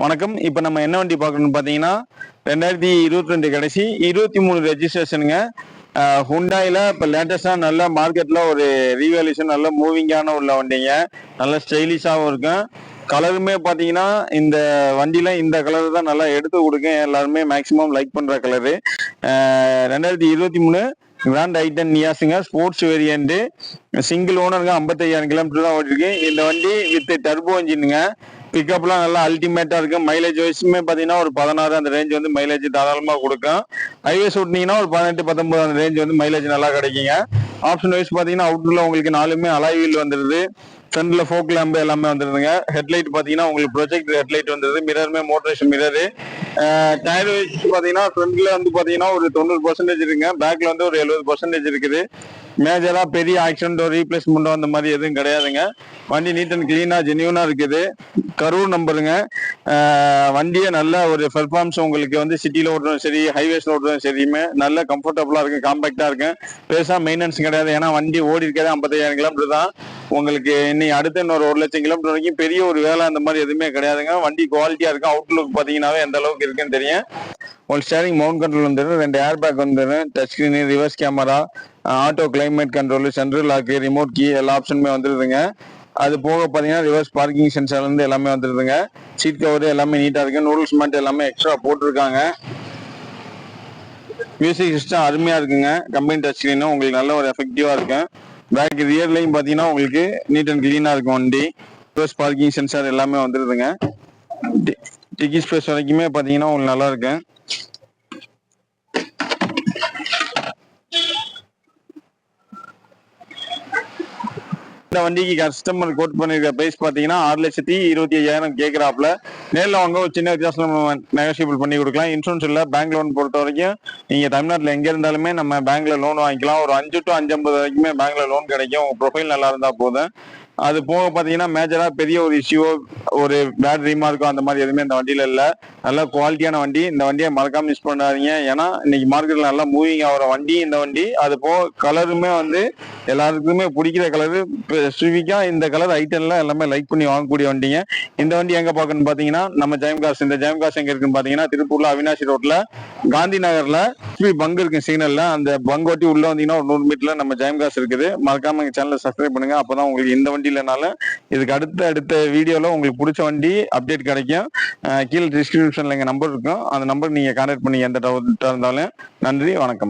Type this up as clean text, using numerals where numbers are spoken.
வணக்கம். இப்போ நம்ம என்ன வண்டி பார்க்கணும்னு பார்த்தீங்கன்னா 2022 கடைசி 23 ரெஜிஸ்ட்ரேஷனுங்க. ஹுண்டாயில் இப்போ லேட்டஸ்டாக நல்ல மார்க்கெட்டில் ஒரு ரீவேல்யூஷன் நல்ல மூவிங்கான உள்ள வண்டிங்க. நல்ல ஸ்டைலிஷாகவும் இருக்கும். கலருமே பார்த்தீங்கன்னா இந்த வண்டியில் இந்த கலர் தான் நல்லா எடுத்து கொடுக்கும். எல்லாருமே மேக்ஸிமம் லைக் பண்ணுற கலரு. 2023 கிராண்ட் ஐட்டன் நியாஸுங்க. ஸ்போர்ட்ஸ் வேரியண்ட்டு, சிங்கிள் ஓனருங்க. 55,000 கிலோமீட்டர் தான் ஓடிருக்கு. இந்த வண்டி வித் டர்போ இன்ஜினுங்க. பிக்கப்லாம் நல்லா அல்டிமேட்டா இருக்கு. மைலேஜ் வைஸுமே பார்த்தீங்கன்னா ஒரு 16 அந்த ரேஞ்ச் வந்து மைலேஜ் தாராளமாக கொடுக்கும். ஹைவேஸ் ஓட்டினீங்கன்னா ஒரு 18-19 அந்த ரேஞ்ச் வந்து மைலேஜ் நல்லா கிடைக்குங்க. ஆப்ஷன் வைஸ் பார்த்தீங்கன்னா அவுட்டர்ல உங்களுக்கு 4மே அலாய் வீல் வந்துடுது. ஃப்ரண்ட்ல ஃபோக் லேம்பு எல்லாமே வந்துருதுங்க. ஹெட்லைட் பார்த்தீங்கன்னா உங்களுக்கு ப்ரொஜெக்ட் ஹெட்லைட் வந்துருது. மிரருமே மோட்டரேஷன் மிரரு. டயர் வைஸ் பார்த்தீங்கன்னா ஃப்ரண்ட்ல வந்து பார்த்தீங்கன்னா ஒரு 90% இருக்குங்க. பேக்ல வந்து ஒரு 70% இருக்குது. மேஜரா பெரிய ஆக்சிடென்ட் ரீப்ளேஸ்மெண்டோ அந்த மாதிரி எதுவும் கிடையாதுங்க. வண்டி நீட் அண்ட் கிளீனா ஜென்யூனா இருக்குது. கரூர் நம்பருங்க. வண்டியை நல்ல ஒரு பெர்ஃபார்மன்ஸ் உங்களுக்கு வந்து சிட்டியில் ஓட்டுறதும் சரி, ஹைவேஸ்ல ஓட்டுறதும் சரியுமே நல்ல கம்ஃபர்டபுளா இருக்கு, காம்பாக்டா இருக்கு. பெருசா மெயின்டெனன்ஸ் கிடையாது. ஏன்னா வண்டி ஓடி இருக்கிறது 55,000 கிலோமீட்டர் தான். உங்களுக்கு இன்னைக்கு அடுத்து இன்னொரு 1,00,000 கிலோமீட்டர் வரைக்கும் பெரிய ஒரு வேலை அந்த மாதிரி எதுவுமே கிடையாதுங்க. வண்டி குவாலிட்டியா இருக்கு. அவுட்லுக் பார்த்தீங்கன்னாவே எந்த அளவுக்கு இருக்குன்னு தெரியும். ஒரு ஸ்டேரிங் மவுண்ட் கண்ட்ரோல் வந்துடும், 2 ஏர் பேக் வந்துடும், touch screen, reverse camera, auto climate control, central lock, remote key எல்லா ஆப்ஷனுமே வந்துருதுங்க. அது போக பார்த்தீங்கன்னா ரிவர்ஸ் பார்க்கிங் சென்சார்ல இருந்து எல்லாமே வந்துருதுங்க. சீட் கவர் எல்லாமே நீட்டா இருக்கு. நூடுல்ஸ் மேட் எல்லாமே எக்ஸ்ட்ரா போட்டிருக்காங்க. மியூசிக் சிஸ்டம் அருமையா இருக்குங்க. கம்பெனி டச் ஸ்கிரீனும் உங்களுக்கு நல்ல ஒரு எஃபெக்டிவா இருக்கும். பேக் ரியர்லையும் பார்த்தீங்கன்னா உங்களுக்கு நீட் அண்ட் கிளீனா இருக்கும் வண்டி. ரிவர்ஸ் பார்க்கிங் சென்சார் எல்லாமே வந்துருதுங்க. டிக்கி ஸ்பேஸ் வரைக்குமே பார்த்தீங்கன்னா உங்களுக்கு நல்லா இருக்கு. இந்த வண்டிக்கு கஸ்டமர் கோட் பண்ணிருக்க பிரைஸ் பாத்தீங்கன்னா 6,25,000 கேட்கறாப்ல. நேரில் வாங்க ஒரு சின்ன வித்தியாசம் நெகோசியபிள் பண்ணி கொடுக்கலாம். இன்சூரன்ஸ் இல்லை. பேங்க் லோன் பொறுத்த வரைக்கும் நீங்க தமிழ்நாட்டில் எங்க இருந்தாலுமே நம்ம பேங்க்ல லோன் வாங்கிக்கலாம். ஒரு 5 to 550 வரைக்குமே பேங்க்ல லோன் கிடைக்கும். உங்க ப்ரொஃபைல் நல்லா இருந்தா போதும். அது போக பாத்தீங்கன்னா மேஜரா பெரிய ஒரு இஷ்யூ, ஒரு பேட் ரீமார்க்கோ அந்த மாதிரி எதுவுமே இந்த வண்டியில இல்ல. நல்ல குவாலிட்டியான வண்டி. இந்த வண்டியை மறக்காம மிஸ் பண்ணாதீங்க. ஏன்னா இன்னைக்கு மார்க்கெட்ல நல்லா மூவிங் ஆகிற வண்டி இந்த வண்டி. அது போக கலருமே வந்து எல்லாருக்குமே பிடிக்கிற கலரு. ஸ்பெசிஃபிக்கா இந்த கலர் ஐட்டம்ல எல்லாமே லைக் பண்ணி வாங்கக்கூடிய வண்டிங்க. இந்த வண்டி எங்க பாக்கணும்னு பாத்தீங்கன்னா நம்ம ஜெயம் கார்ஸ். இந்த ஜெயம் கார்ஸ் எங்க இருக்குன்னு பாத்தீங்கன்னா திருப்பூர்ல அவினாசி ரோட்ல காந்தி நகர்ல பங்கு இருக்கு சிக்னல்ல. அந்த பங்கு ஒட்டி உள்ள வந்தீங்கன்னா ஒரு 100 மீட்டர்ல நம்ம ஜெயம் கார்ஸ் இருக்குது. மறக்காம எங்க சேனலை சப்ஸ்கிரைப் பண்ணுங்க. அப்பதான் உங்களுக்கு இந்த வண்டி இல்லைனாலும் இதுக்கு அடுத்த வீடியோல உங்களுக்கு பிடிச்ச வண்டி அப்டேட் கிடைக்கும். கீழே டிஸ்கிரிப்ஷன்ல எங்க நம்பர் இருக்கும். அந்த நம்பர் நீங்க கான்டாக்ட் பண்ணி எந்த டவுட் இருந்தாலும். நன்றி, வணக்கம்.